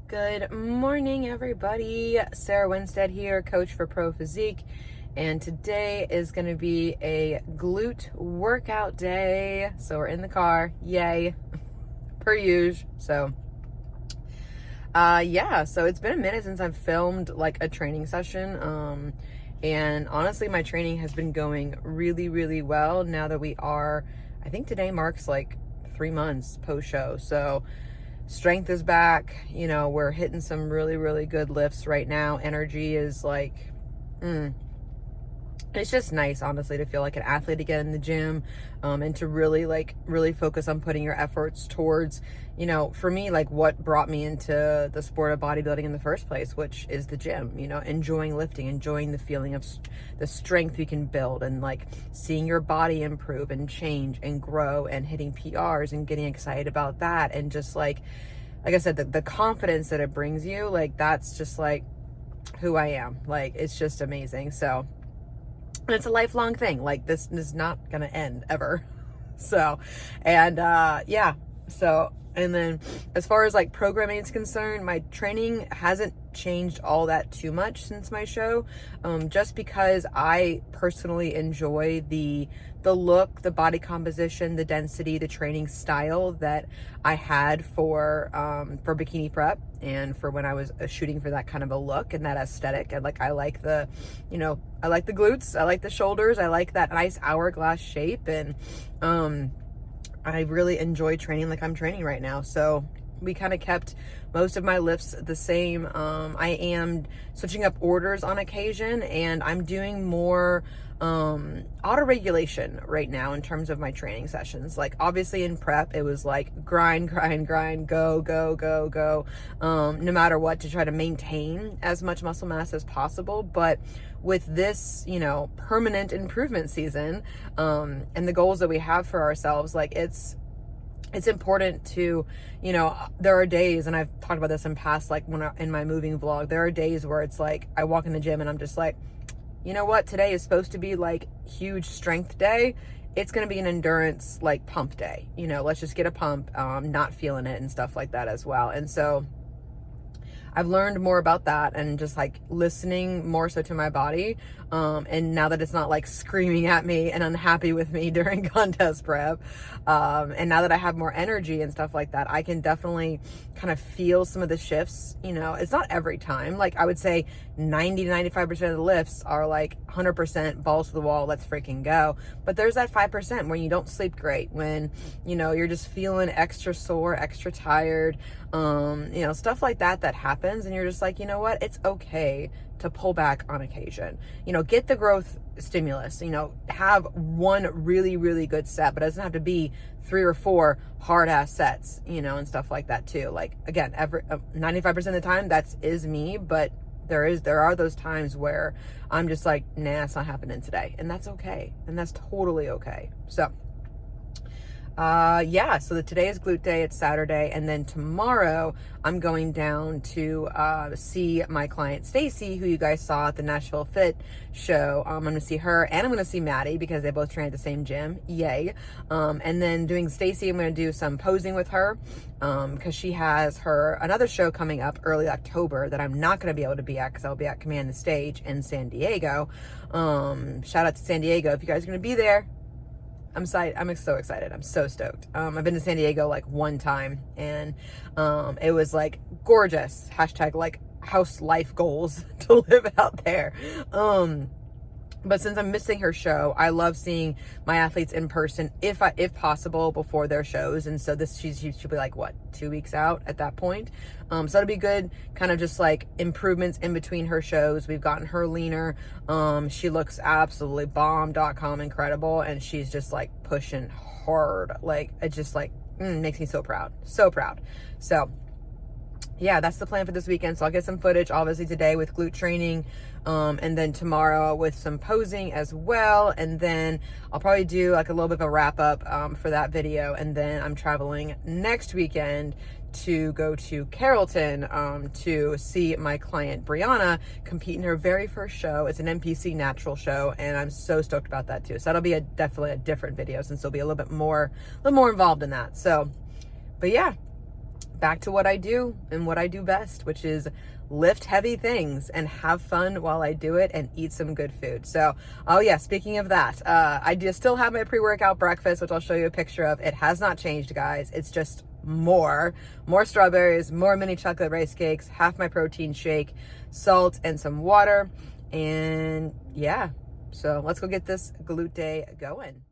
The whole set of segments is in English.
Good morning, everybody. Sarah Winstead here, coach for Pro Physique, and today is going to be a glute workout day. So we're in the car, yay, per usual. So so it's been a minute since I've filmed like a training session, and honestly my training has been going really well now that we are, I think today marks like 3 months post show. So strength is back, we're hitting some really good lifts right now. Energy is like, it's just nice, honestly, to feel like an athlete again in the gym, and to really focus on putting your efforts towards, for me, like what brought me into the sport of bodybuilding in the first place, which is the gym, enjoying lifting, enjoying the feeling of the strength we can build, and like seeing your body improve and change and grow and hitting PRs and getting excited about that. And just like I said, the confidence that it brings you, like that's just like who I am. Like, it's just amazing. So, and it's a lifelong thing. Like, this is not going to end ever. So, and and then as far as like programming is concerned, my training hasn't changed all that too much since my show, just because I personally enjoy the look, the body composition, the density, the training style that I had for bikini prep and for when I was shooting for that kind of a look and that aesthetic. And like, I like the glutes, I like the shoulders, I like that nice hourglass shape, and I really enjoy training like I'm training right now. So we kind of kept most of my lifts the same. I am switching up orders on occasion, and I'm doing more auto regulation right now in terms of my training sessions. Like, obviously in prep it was like grind, go, no matter what, to try to maintain as much muscle mass as possible. But with this, permanent improvement season, and the goals that we have for ourselves, like it's important to, there are days, and I've talked about this in past, like in my moving vlog, there are days where it's like I walk in the gym and I'm just like, you know what, today is supposed to be like huge strength day. It's going to be an endurance like pump day, let's just get a pump, not feeling it and stuff like that as well. And so I've learned more about that and just like listening more so to my body. And now that it's not like screaming at me and unhappy with me during contest prep, and now that I have more energy and stuff like that, I can definitely kind of feel some of the shifts. It's not every time. Like, I would say 90 to 95% of the lifts are like 100% balls to the wall, let's freaking go. But there's that 5% when you don't sleep great, when, you're just feeling extra sore, extra tired, stuff like that happens. And you're just like, you know what, it's okay to pull back on occasion. Get the growth stimulus, have one really good set, but it doesn't have to be 3 or 4 hard ass sets, and stuff like that too. Like, again, 95% of the time that is me, but there are those times where I'm just like, nah, it's not happening today. And that's okay. And that's totally okay. So so today is glute day, it's Saturday, and then tomorrow I'm going down to see my client Stacy, who you guys saw at the Nashville Fit show. I'm going to see her, and I'm going to see Maddie, because they both train at the same gym. Yay. And then doing Stacy, I'm going to do some posing with her, because she has another show coming up early October that I'm not going to be able to be at, because I'll be at Command the Stage in San Diego. Shout out to San Diego if you guys are going to be there. I'm so excited. I'm so stoked. I've been to San Diego like one time, and it was like gorgeous. # like house life goals to live out there. But since I'm missing her show, I love seeing my athletes in person if possible before their shows. And so she should be like, what, 2 weeks out at that point. So it'll be good, kind of just like improvements in between her shows. We've gotten her leaner. She looks absolutely bomb.com incredible. And she's just like pushing hard. Like, it just like makes me so proud. So proud. So yeah, that's the plan for this weekend. So I'll get some footage, obviously, today with glute training, and then tomorrow with some posing as well. And then I'll probably do like a little bit of a wrap up for that video. And then I'm traveling next weekend to go to Carrollton to see my client Brianna compete in her very first show. It's an NPC natural show, and I'm so stoked about that too. So that'll be definitely a different video, since it'll be a little more involved in that. So, but yeah. back to what I do and what I do best, which is lift heavy things and have fun while I do it and eat some good food. So, oh yeah, speaking of that, I do still have my pre-workout breakfast, which I'll show you a picture of. It has not changed, guys. It's just more strawberries, more mini chocolate rice cakes, half my protein shake, salt, and some water. And yeah, so let's go get this glute day going.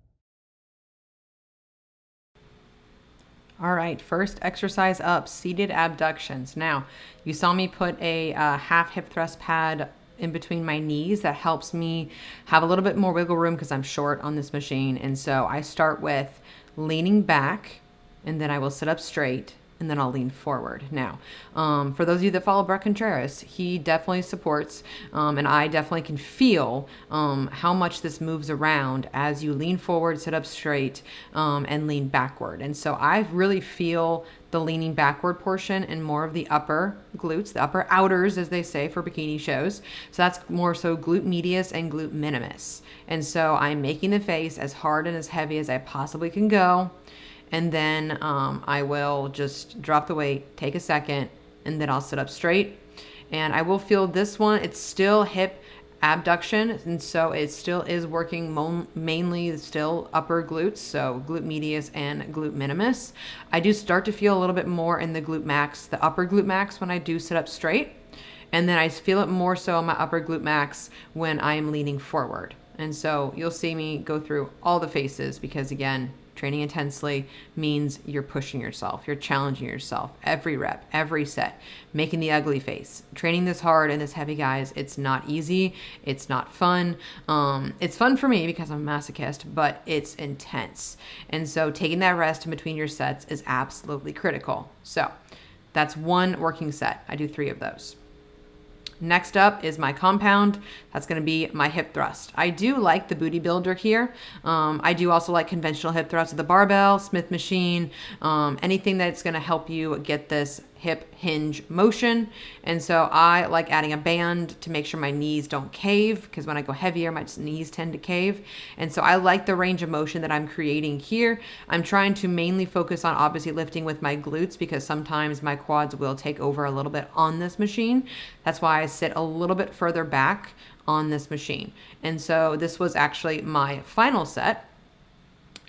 All right, first exercise up, seated abductions. Now, you saw me put a half hip thrust pad in between my knees. That helps me have a little bit more wiggle room because I'm short on this machine. And so I start with leaning back, and then I will sit up straight, and then I'll lean forward. Now, for those of you that follow Brett Contreras, he definitely supports, and I definitely can feel how much this moves around as you lean forward, sit up straight, and lean backward. And so I really feel the leaning backward portion and more of the upper glutes, the upper outers, as they say for bikini shows. So that's more so glute medius and glute minimus. And so I'm making the face as hard and as heavy as I possibly can go. And then I will just drop the weight, take a second, and then I'll sit up straight. And I will feel this one, it's still hip abduction, and so it still is working mainly still upper glutes, so glute medius and glute minimus. I do start to feel a little bit more in the glute max, the upper glute max, when I do sit up straight. And then I feel it more so in my upper glute max when I'm leaning forward. And so you'll see me go through all the faces because, again, training intensely means you're pushing yourself, you're challenging yourself every rep, every set, making the ugly face. Training this hard and this heavy, guys, it's not easy. It's not fun. It's fun for me because I'm a masochist, but it's intense. And so taking that rest in between your sets is absolutely critical. So that's one working set. I do 3 of those. Next up is my compound. That's going to be my hip thrust. I do like the booty builder here. I do also like conventional hip thrust with the barbell, Smith machine, anything that's going to help you get this hip hinge motion. And so I like adding a band to make sure my knees don't cave, because when I go heavier, my knees tend to cave. And so I like the range of motion that I'm creating here. I'm trying to mainly focus on obviously lifting with my glutes because sometimes my quads will take over a little bit on this machine. That's why I sit a little bit further back on this machine. And so this was actually my final set.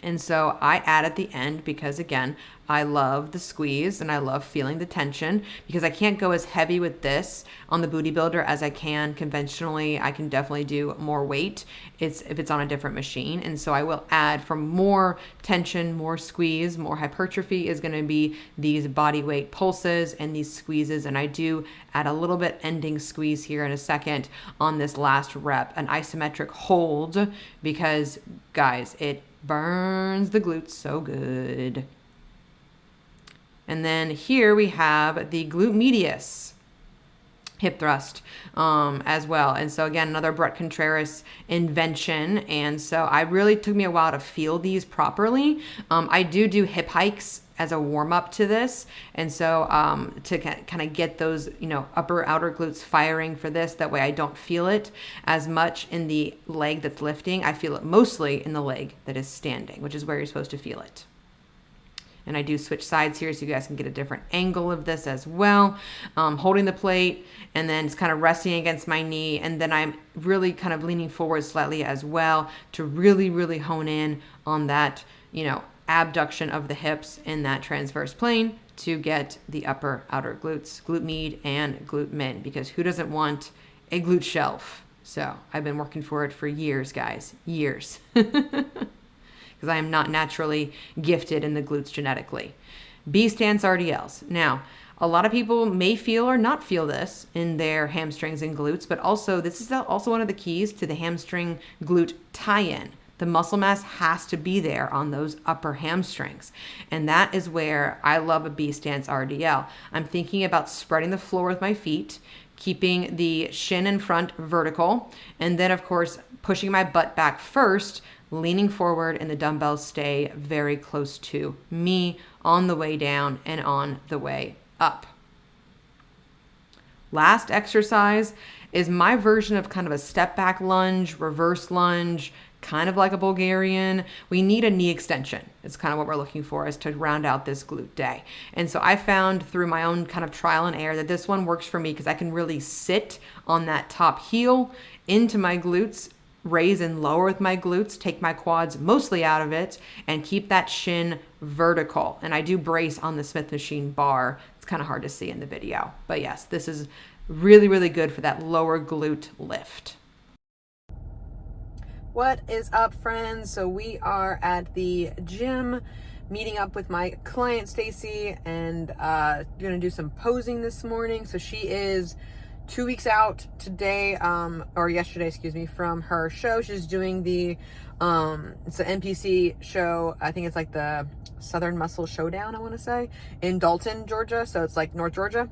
And so I add at the end because, again, I love the squeeze and I love feeling the tension because I can't go as heavy with this on the booty builder as I can conventionally. I can definitely do more weight if it's on a different machine. And so I will add for more tension, more squeeze, more hypertrophy is going to be these body weight pulses and these squeezes. And I do add a little bit ending squeeze here in a second on this last rep, an isometric hold, because, guys, it burns the glutes so good. And then here we have the glute medius hip thrust as well. And so again, another Brett Contreras invention. And so I really took me a while to feel these properly. I do hip hikes as a warm up to this. And so to kind of get those, upper outer glutes firing for this, that way I don't feel it as much in the leg that's lifting. I feel it mostly in the leg that is standing, which is where you're supposed to feel it. And I do switch sides here so you guys can get a different angle of this as well. Holding the plate and then it's kind of resting against my knee. And then I'm really kind of leaning forward slightly as well to really, really hone in on that, abduction of the hips in that transverse plane to get the upper outer glutes, glute med and glute min, because who doesn't want a glute shelf? So I've been working for it for years, guys, years. Because I am not naturally gifted in the glutes genetically. B stance RDLs. Now, a lot of people may feel or not feel this in their hamstrings and glutes, but also this is also one of the keys to the hamstring glute tie-in. The muscle mass has to be there on those upper hamstrings. And that is where I love a B stance RDL. I'm thinking about spreading the floor with my feet, keeping the shin in front vertical, and then of course pushing my butt back first, leaning forward, and the dumbbells stay very close to me on the way down and on the way up. Last exercise is my version of kind of a step back lunge, reverse lunge, kind of like a Bulgarian. We need a knee extension. It's kind of what we're looking for, is to round out this glute day. And so I found through my own kind of trial and error that this one works for me because I can really sit on that top heel into my glutes, raise and lower with my glutes, take my quads mostly out of it, and keep that shin vertical. And I do brace on the Smith machine bar. It's kind of hard to see in the video. But yes, this is really, really good for that lower glute lift. What is up, friends? So we are at the gym meeting up with my client Stacy, and gonna do some posing this morning. So she is 2 weeks out today, or yesterday, excuse me, from her show. She's doing the it's an NPC show. I think it's like the Southern Muscle Showdown, I want to say, in Dalton, Georgia. So it's like North Georgia.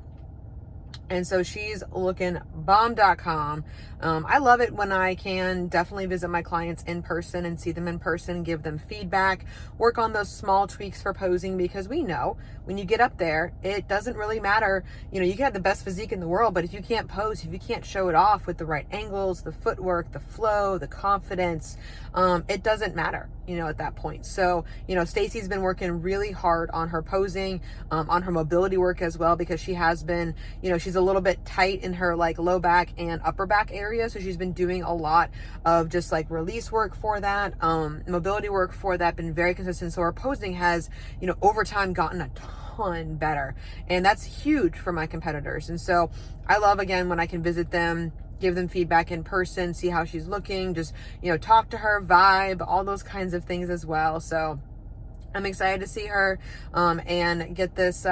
And so she's looking bomb.com. I love it when I can definitely visit my clients in person and see them in person, give them feedback, work on those small tweaks for posing, because we know when you get up there, it doesn't really matter. You know, you can have the best physique in the world, but if you can't pose, if you can't show it off with the right angles, the footwork, the flow, the confidence, it doesn't matter, you know, at that point. So, you know, Stacy's been working really hard on her posing, on her mobility work as well, because she has been, you know, she's a little bit tight in her like low back and upper back area. So she's been doing a lot of just like release work for that, mobility work for that, been very consistent. So her posing has, you know, over time gotten a ton better. And that's huge for my competitors. And so I love, again, when I can visit them, give them feedback in person, see how she's looking, just, you know, talk to her, vibe, all those kinds of things as well. So I'm excited to see her and get this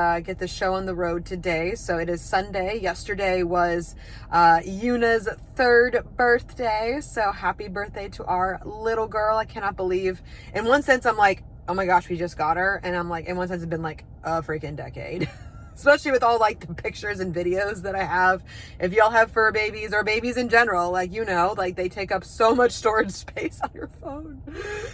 show on the road today. So it is Sunday. Yesterday was Yuna's 3rd birthday. So happy birthday to our little girl. I cannot believe, in one sense, I'm like, oh my gosh, we just got her. And I'm like, in one sense, it's been like a freaking decade. Especially with all like the pictures and videos that I have. If y'all have fur babies or babies in general, like, you know, like they take up so much storage space on your phone.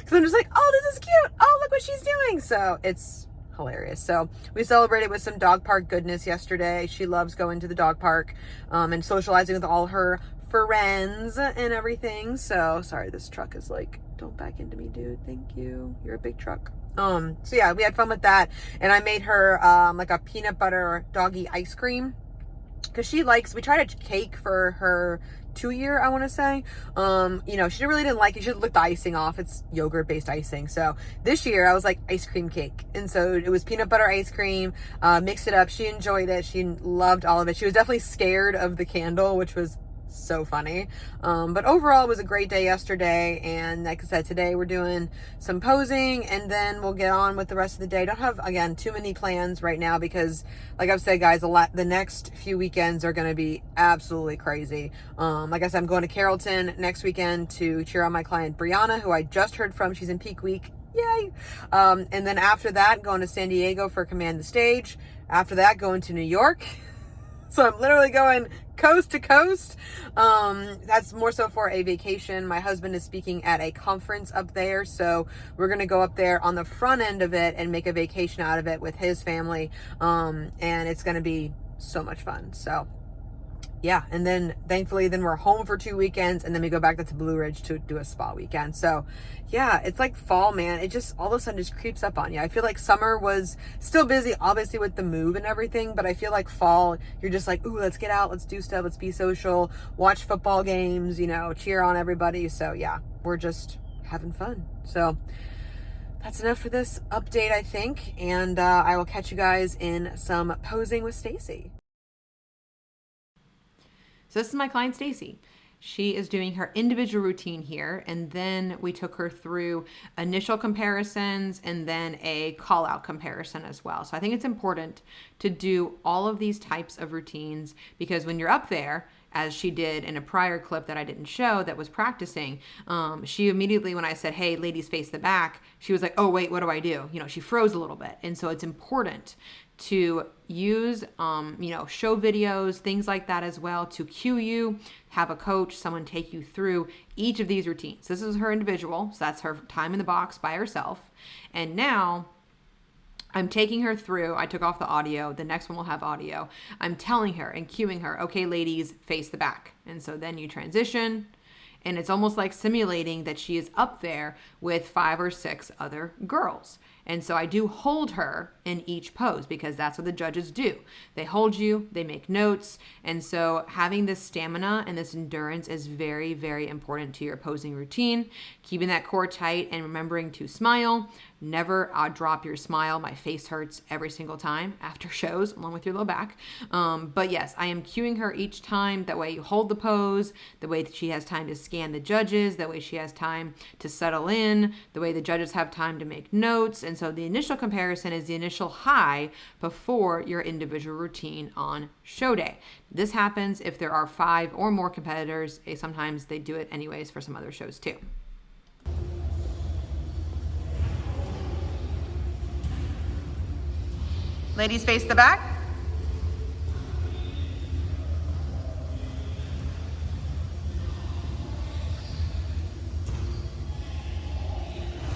So I'm just like, oh, this is cute. Oh, look what she's doing. So it's hilarious. So we celebrated with some dog park goodness yesterday. She loves going to the dog park and socializing with all her friends and everything. So sorry, this truck is like, don't back into me, dude. Thank you. You're a big truck. So yeah, we had fun with that. And I made her like a peanut butter doggy ice cream, because she likes, we tried a cake for her 2-year, I want to say. You know, she really didn't like it. She licked the icing off. It's yogurt based icing. So this year I was like, ice cream cake. And so it was peanut butter ice cream, mixed it up. She enjoyed it. She loved all of it. She was definitely scared of the candle, which was so funny. But overall, it was a great day yesterday. And like I said, today we're doing some posing, and then we'll get on with the rest of the day. Don't have, again, too many plans right now, because like I've said, guys, the next few weekends are going to be absolutely crazy. Like I said, I'm going to Carrollton next weekend to cheer on my client Brianna, who I just heard from. She's in peak week. Yay. And then after that, going to San Diego for Command the Stage. After that, going to New York. So I'm literally going coast to coast. That's more so for a vacation. My husband is speaking at a conference up there. So we're going to go up there on the front end of it and make a vacation out of it with his family. And it's going to be so much fun. So yeah. And then thankfully, then we're home for 2 weekends, and then we go back to Blue Ridge to do a spa weekend. So yeah, it's like fall, man. It just all of a sudden just creeps up on you. I feel like summer was still busy, obviously with the move and everything, but I feel like fall, you're just like, ooh, let's get out, let's do stuff, let's be social, watch football games, you know, cheer on everybody. So yeah, we're just having fun. So that's enough for this update, I think. And I will catch you guys in some posing with Stacy. So this is my client, Stacy. She is doing her individual routine here, and then we took her through initial comparisons and then a call out comparison as well. So I think it's important to do all of these types of routines, because when you're up there, as she did in a prior clip that I didn't show that was practicing, she immediately, when I said, hey, ladies face the back, she was like, oh, wait, what do I do? You know, she froze a little bit. And so it's important to use, you know, show videos, things like that as well, to cue you, have a coach, someone take you through each of these routines. This is her individual, so that's her time in the box by herself. And now I'm taking her through, I took off the audio, the next one will have audio. I'm telling her and cueing her, okay, ladies, face the back. And so then you transition, And it's almost like simulating that she is up there with 5 or 6 other girls. And so I do hold her in each pose because that's what the judges do. They hold you, they make notes. And so having this stamina and this endurance is very, very important to your posing routine. Keeping that core tight and remembering to smile. Never drop your smile. My face hurts every single time after shows, along with your low back. But yes, I am cueing her each time. That way you hold the pose, the way that she has time to scan the judges, that way she has time to settle in, the way the judges have time to make notes. And so the initial comparison is the initial high before your individual routine on show day. This happens if there are 5 or more competitors. Sometimes they do it anyways for some other shows too. Ladies, face the back.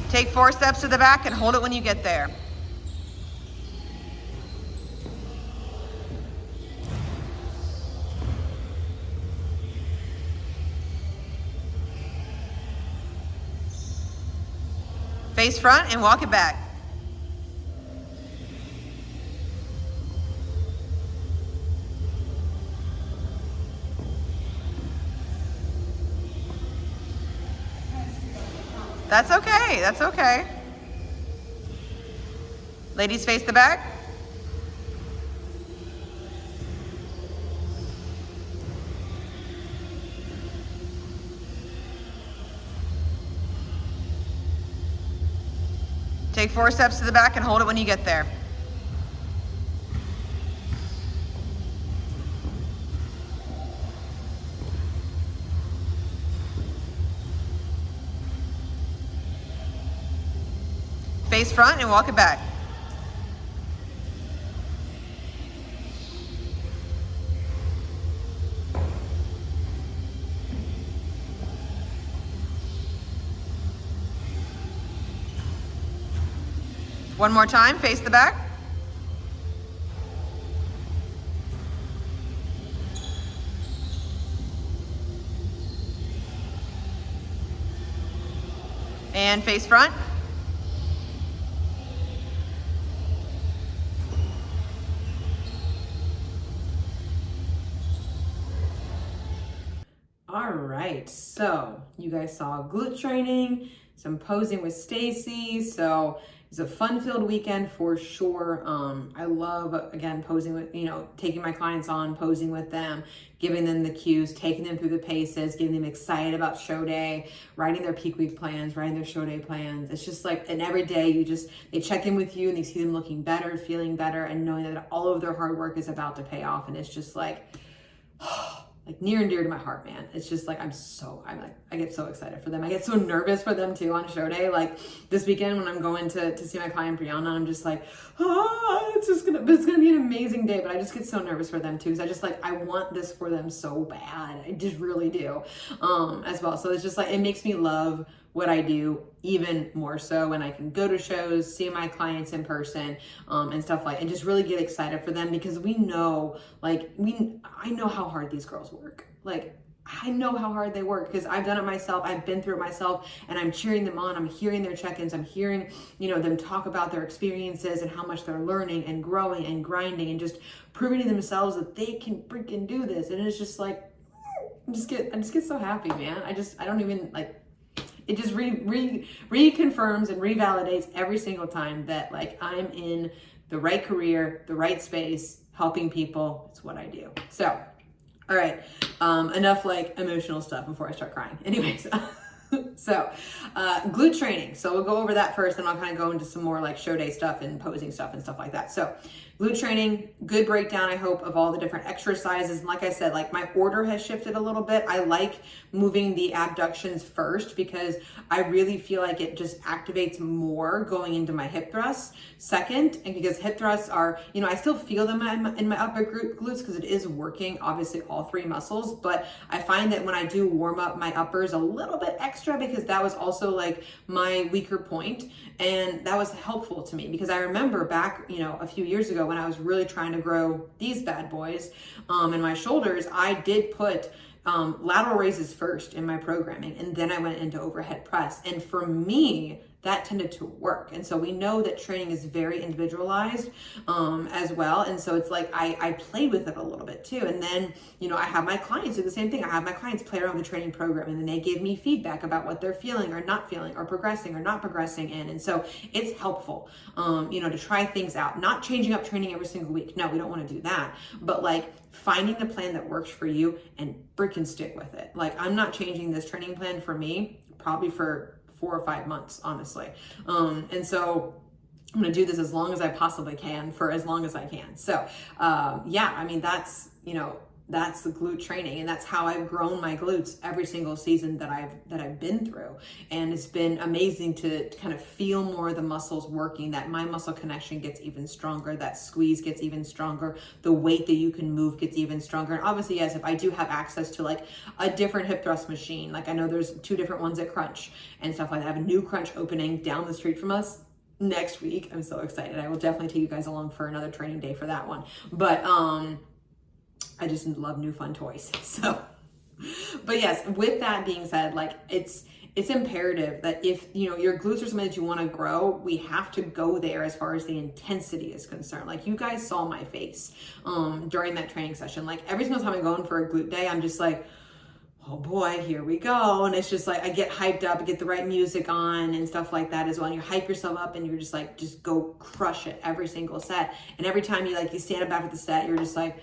Take 4 steps to the back and hold it when you get there. Face front and walk it back. That's okay, that's okay. Ladies, face the back. Take 4 steps to the back and hold it when you get there. Face front and walk it back. One more time, face the back. And face front. All right, so you guys saw glute training, some posing with Stacy. So it's a fun-filled weekend for sure. I love, again, posing with, taking my clients on, posing with them, giving them the cues, taking them through the paces, getting them excited about show day, writing their peak week plans, writing their show day plans. It's just like, and every day they check in with you and they see them looking better, feeling better, and knowing that all of their hard work is about to pay off. And it's just like near and dear to my heart, man. It's just like, I get so excited for them. I get so nervous for them too on show day. Like this weekend when I'm going to see my client Brianna, I'm just like, it's gonna be an amazing day. But I just get so nervous for them too. Cause I want this for them so bad. I just really do, as well. So it's just like, it makes me love what I do even more so when I can go to shows, see my clients in person, and stuff and just really get excited for them because I know how hard these girls work. I know how hard they work because I've done it myself. I've been through it myself and I'm cheering them on. I'm hearing their check-ins. I'm hearing, them talk about their experiences and how much they're learning and growing and grinding and just proving to themselves that they can freaking do this. And it's just like, I just get so happy, man. I don't even it just reconfirms and revalidates every single time that I'm in the right career, the right space, helping people. It's what I do. So, all right, enough emotional stuff before I start crying. Anyways, so glute training. So we'll go over that first, and I'll kind of go into some more show day stuff and posing stuff and stuff like that. So glute training, good breakdown, I hope, of all the different exercises. And like I said, my order has shifted a little bit. I like moving the abductions first because I really feel like it just activates more going into my hip thrusts second. And because hip thrusts are, I still feel them in my upper glutes because it is working, obviously, all 3 muscles. But I find that when I do warm up my uppers a little bit extra because that was also my weaker point. And that was helpful to me because I remember back, a few years ago, ago when I was really trying to grow these bad boys and my shoulders, I did put lateral raises first in my programming, and then I went into overhead press. And for me, that tended to work. And so we know that training is very individualized as well. And so it's like I played with it a little bit too. And then, you know, I have my clients do the same thing. I have my clients play around with the training program, and then they give me feedback about what they're feeling or not feeling or progressing or not progressing in. And so it's helpful, you know, to try things out, not changing up training every single week. No, we don't want to do that. But like finding the plan that works for you and freaking stick with it. Like I'm not changing this training plan for me, probably for 4 or 5 months, honestly. And so I'm going to do this as long as I possibly can for as long as I can. So, yeah, I mean, that's, you know, that's the glute training, and that's how I've grown my glutes every single season that I've been through. And it's been amazing to kind of feel more of the muscles working, that my muscle connection gets even stronger, that squeeze gets even stronger, the weight that you can move gets even stronger. And obviously, yes, if I do have access to like a different hip thrust machine, like I know there's 2 different ones at Crunch and stuff like that. I have a new Crunch opening down the street from us next week. I'm so excited. I will definitely take you guys along for another training day for that one. But I just love new fun toys. So, but yes, with that being said, like it's imperative that if, you know, your glutes are something that you want to grow, we have to go there as far as the intensity is concerned. Like you guys saw my face during that training session. Like every single time I'm going for a glute day, I'm just like, oh boy, here we go. And it's just like, I get hyped up, I get the right music on and stuff like that as well. And you hype yourself up and you're just like, just go crush it every single set. And every time you stand up after the set, you're just like,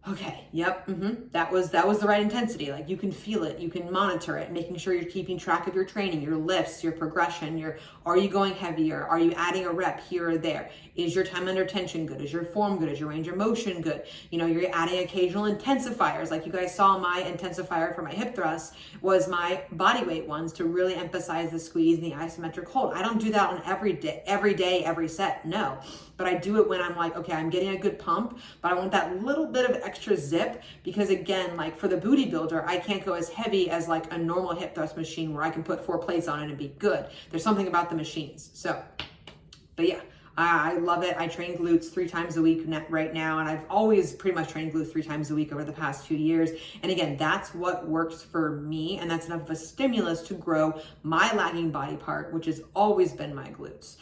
okay, yep, that was the right intensity. Like you can feel it, you can monitor it, making sure you're keeping track of your training, your lifts, your progression, are you going heavier? Are you adding a rep here or there? Is your time under tension good? Is your form good? Is your range of motion good? You know, you're adding occasional intensifiers. Like you guys saw, my intensifier for my hip thrusts was my body weight ones to really emphasize the squeeze and the isometric hold. I don't do that on every day, every set, no. But I do it when I'm like, okay, I'm getting a good pump, but I want that little bit of extra zip, because again, like for the booty builder, I can't go as heavy as like a normal hip thrust machine where I can put 4 plates on it and be good. There's something about the machines. So, but yeah, I love it. I train glutes 3 times a week right now, and I've always pretty much trained glutes 3 times a week over the past 2 years. And again, that's what works for me, and that's enough of a stimulus to grow my lagging body part, which has always been my glutes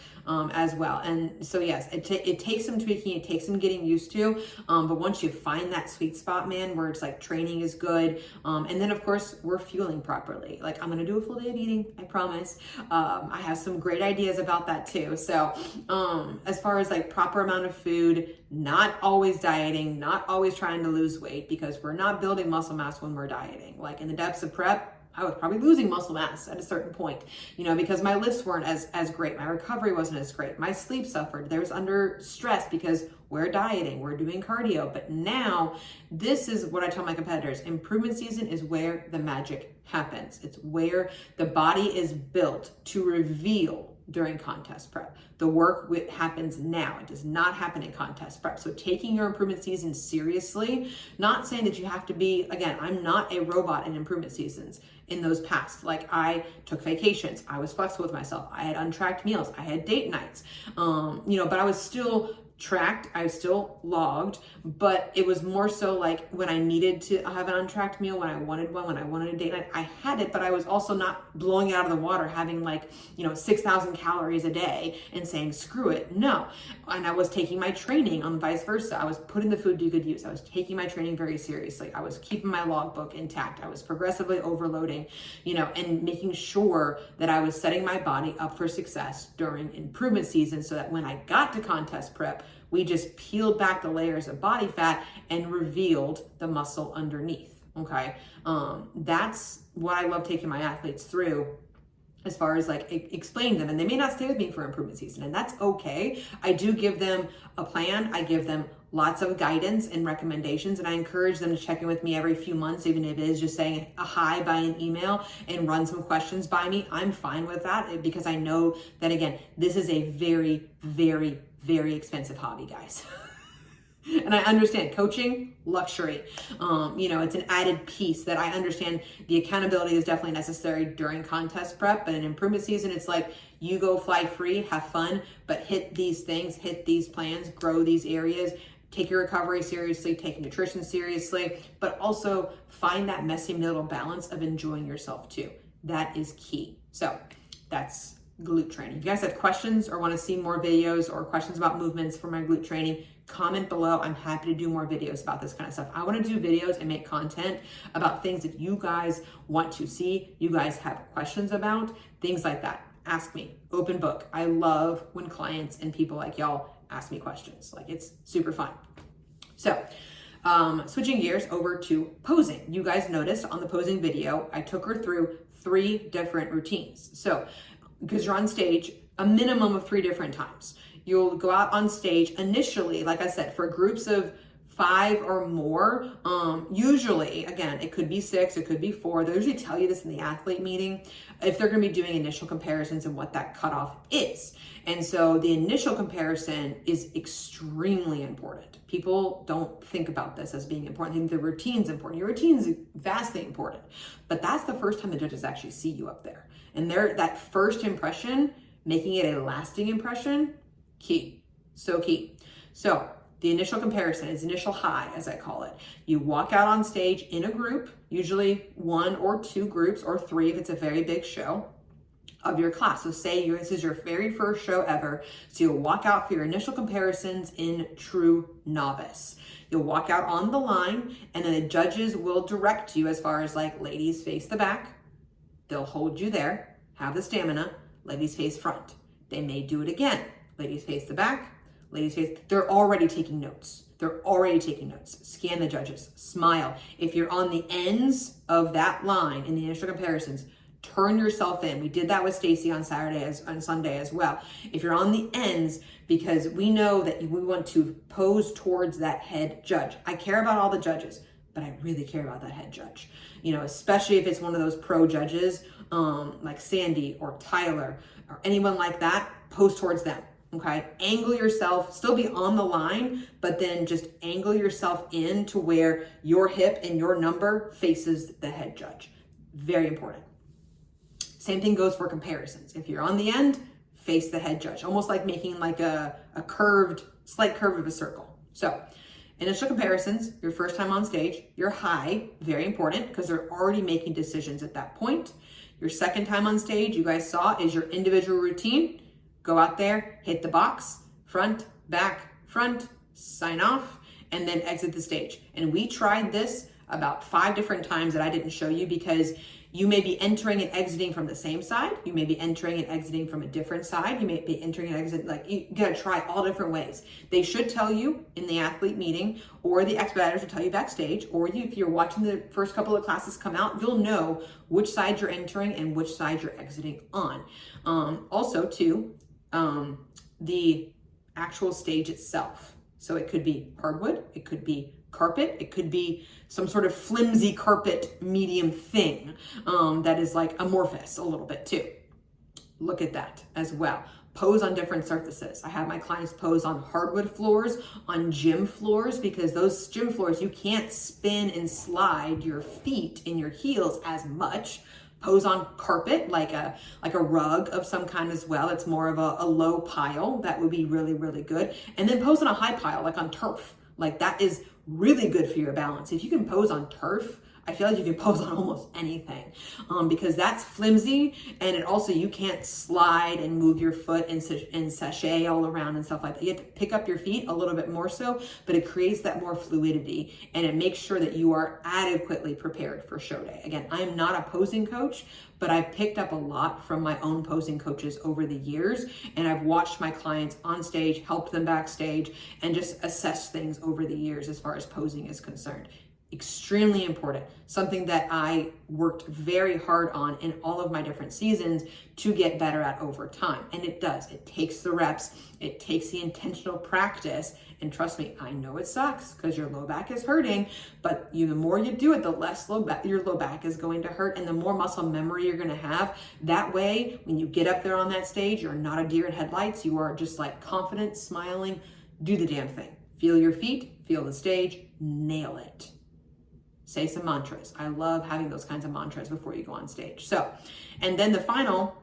as well. And so yes, it takes some tweaking, it takes some getting used to, but once you find that sweet spot, man, where it's like training is good, and then of course we're fueling properly. Like I'm gonna do a full day of eating, I promise. I have some great ideas about that too. So as far as like proper amount of food, not always dieting, not always trying to lose weight, because we're not building muscle mass when we're dieting. Like in the depths of prep, I was probably losing muscle mass at a certain point, you know, because my lifts weren't as great. My recovery wasn't as great. My sleep suffered. There was under stress because we're dieting, we're doing cardio. But now this is what I tell my competitors. Improvement season is where the magic happens. It's where the body is built to reveal during contest prep. The work happens now. It does not happen in contest prep. So taking your improvement season seriously, not saying that you have to be, again, I'm not a robot in improvement seasons in those past. Like I took vacations. I was flexible with myself. I had untracked meals. I had date nights, you know, but I was still tracked, I was still logged, but it was more so like when I needed to have an untracked meal, when I wanted one, when I wanted a date night, I had it, but I was also not blowing it out of the water, having like, you know, 6,000 calories a day and saying, screw it, no. And I was taking my training on vice versa. I was putting the food to good use. I was taking my training very seriously. I was keeping my logbook intact. I was progressively overloading, you know, and making sure that I was setting my body up for success during improvement season, so that when I got to contest prep, we just peeled back the layers of body fat and revealed the muscle underneath, okay? That's what I love taking my athletes through, as far as like explaining them. And they may not stay with me for improvement season, and that's okay. I do give them a plan. I give them lots of guidance and recommendations, and I encourage them to check in with me every few months, even if it is just saying a hi by an email and run some questions by me. I'm fine with that, because I know that, again, this is a very, very, very expensive hobby, guys. And I understand coaching, luxury. It's an added piece that I understand. The accountability is definitely necessary during contest prep, but in improvement season, it's like you go fly free, have fun, but hit these things, hit these plans, grow these areas, take your recovery seriously, take nutrition seriously, but also find that messy middle balance of enjoying yourself too. That is key. So that's glute training. If you guys have questions or want to see more videos or questions about movements for my glute training, comment below. I'm happy to do more videos about this kind of stuff. I want to do videos and make content about things that you guys want to see, you guys have questions about, things like that. Ask me, open book. I love when clients and people like y'all ask me questions. Like, it's super fun. So switching gears over to posing. You guys noticed on the posing video, I took her through 3 different routines. So because you're on stage a minimum of 3 different times. You'll go out on stage initially, like I said, for groups of 5 or more. Usually, again, it could be 6, it could be 4. They usually tell you this in the athlete meeting if they're going to be doing initial comparisons and what that cutoff is. And so the initial comparison is extremely important. People don't think about this as being important. I think the routine's important. Your routine's vastly important, but that's the first time the judges actually see you up there. And that first impression, making it a lasting impression, key, so key. So the initial comparison is initial high, as I call it. You walk out on stage in a group, usually 1 or 2 groups, or 3 if it's a very big show of your class. So say this is your very first show ever. So you'll walk out for your initial comparisons in true novice. You'll walk out on the line, and then the judges will direct you as far as like, ladies face the back. They'll hold you there, have the stamina, ladies face front. They may do it again. Ladies face the back, ladies face, they're already taking notes. They're already taking notes. Scan the judges, smile. If you're on the ends of that line in the initial comparisons, turn yourself in. We did that with Stacy on Sunday as well. If you're on the ends, because we know that we want to pose towards that head judge. I care about all the judges, but I really care about that head judge. Especially if it's one of those pro judges, like Sandy or Tyler or anyone like that, pose towards them. Okay, angle yourself, still be on the line, but then just angle yourself in to where your hip and your number faces the head judge. Very important. Same thing goes for comparisons. If you're on the end, face the head judge, almost like making like a slight curve of a circle. So initial comparisons, your first time on stage, your high, very important because they're already making decisions at that point. Your second time on stage, you guys saw, is your individual routine. Go out there, hit the box, front, back, front, sign off, and then exit the stage. And we tried this about 5 different times that I didn't show you because you may be entering and exiting from the same side. You may be entering and exiting from a different side. You may be entering and exiting, like you gotta try all different ways. They should tell you in the athlete meeting, or the expediters will tell you backstage, or if you're watching the first couple of classes come out, you'll know which side you're entering and which side you're exiting on. Also too, the actual stage itself. So it could be hardwood, it could be carpet, it could be some sort of flimsy carpet medium thing that is like amorphous a little bit too. Look at that as well. Pose on different surfaces. I have my clients pose on hardwood floors, on gym floors, because those gym floors, you can't spin and slide your feet in your heels as much. Pose on carpet, like a rug of some kind as well. It's more of a low pile. That would be really, really good. And then pose on a high pile, like on turf. Like that is really good for your balance. If you can pose on turf, I feel like you can pose on almost anything because that's flimsy, and it also, you can't slide and move your foot and sashay all around and stuff like that. You have to pick up your feet a little bit more so, but it creates that more fluidity and it makes sure that you are adequately prepared for show day. Again, I'm not a posing coach, but I've picked up a lot from my own posing coaches over the years, and I've watched my clients on stage, helped them backstage, and just assessed things over the years as far as posing is concerned. Extremely important, something that I worked very hard on in all of my different seasons to get better at over time. And it does, it takes the reps, it takes the intentional practice. And trust me, I know it sucks because your low back is hurting, but the more you do it, the less your low back is going to hurt, and the more muscle memory you're gonna have. That way, when you get up there on that stage, you're not a deer in headlights, you are just like confident, smiling, do the damn thing. Feel your feet, feel the stage, nail it. Say some mantras. I love having those kinds of mantras before you go on stage. So, and then the final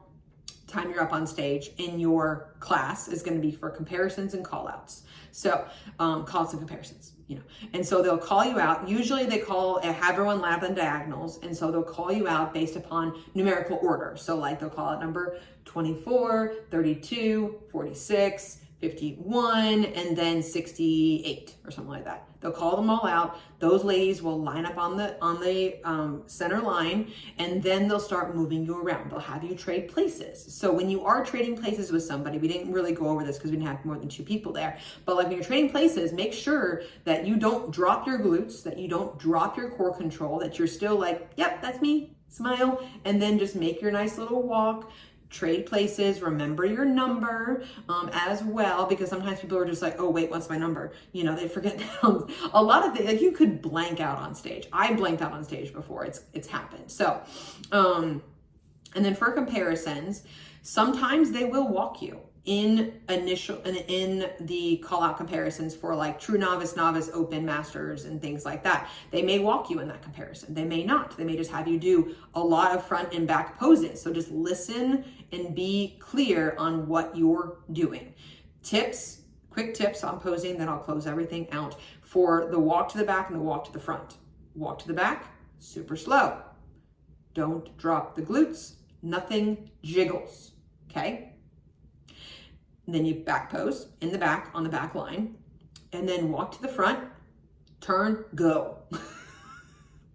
time you're up on stage in your class is going to be for comparisons and call outs. So calls and comparisons, you know, and so they'll call you out. Usually they have everyone lap on diagonals. And so they'll call you out based upon numerical order. So like they'll call out number 24, 32, 46, 51, and then 68 or something like that. They'll call them all out. Those ladies will line up on the center line, and then they'll start moving you around. They'll have you trade places. So when you are trading places with somebody, we didn't really go over this because we didn't have more than 2 people there, but like when you're trading places, make sure that you don't drop your glutes, that you don't drop your core control, that you're still like, yep, that's me, smile, and then just make your nice little walk. Trade places, remember your number as well, because sometimes people are just like, oh wait, what's my number? You know, they forget that a lot of things, like you could blank out on stage. I blanked out on stage before, it's happened. So, and then for comparisons, sometimes they will walk you in the call out comparisons for like true novice, open, masters, and things like that. They may walk you in that comparison. They may not. They may just have you do a lot of front and back poses. So just listen and be clear on what you're doing. Quick tips on posing, then I'll close everything out. For the walk to the back and the walk to the front. Walk to the back, super slow. Don't drop the glutes. Nothing jiggles, okay? And then you back pose in the back on the back line, and then walk to the front, turn, go.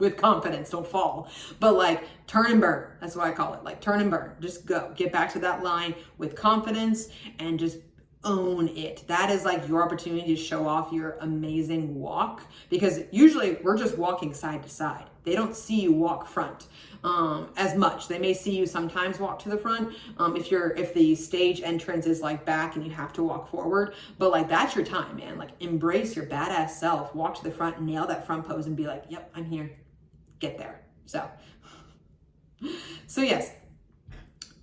With confidence, don't fall. But like turn and burn, that's what I call it. Like turn and burn, just go. Get back to that line with confidence and just own it. That is like your opportunity to show off your amazing walk, because usually we're just walking side to side. They don't see you walk front as much. They may see you sometimes walk to the front if the stage entrance is like back and you have to walk forward, but like that's your time, man. Like embrace your badass self, walk to the front, nail that front pose and be like, yep, I'm here, get there. So yes,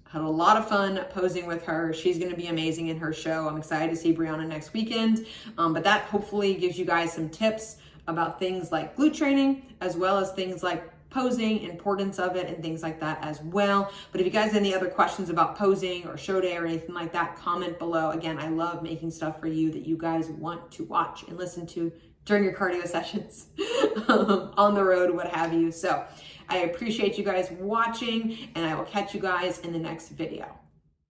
had a lot of fun posing with her. She's going to be amazing in her show. I'm excited to see Brianna next weekend. But that hopefully gives you guys some tips about things like glute training, as well as things like posing, importance of it, and things like that as well. But if you guys have any other questions about posing or show day or anything like that, comment below. Again, I love making stuff for you that you guys want to watch and listen to during your cardio sessions, on the road, what have you. So I appreciate you guys watching, and I will catch you guys in the next video.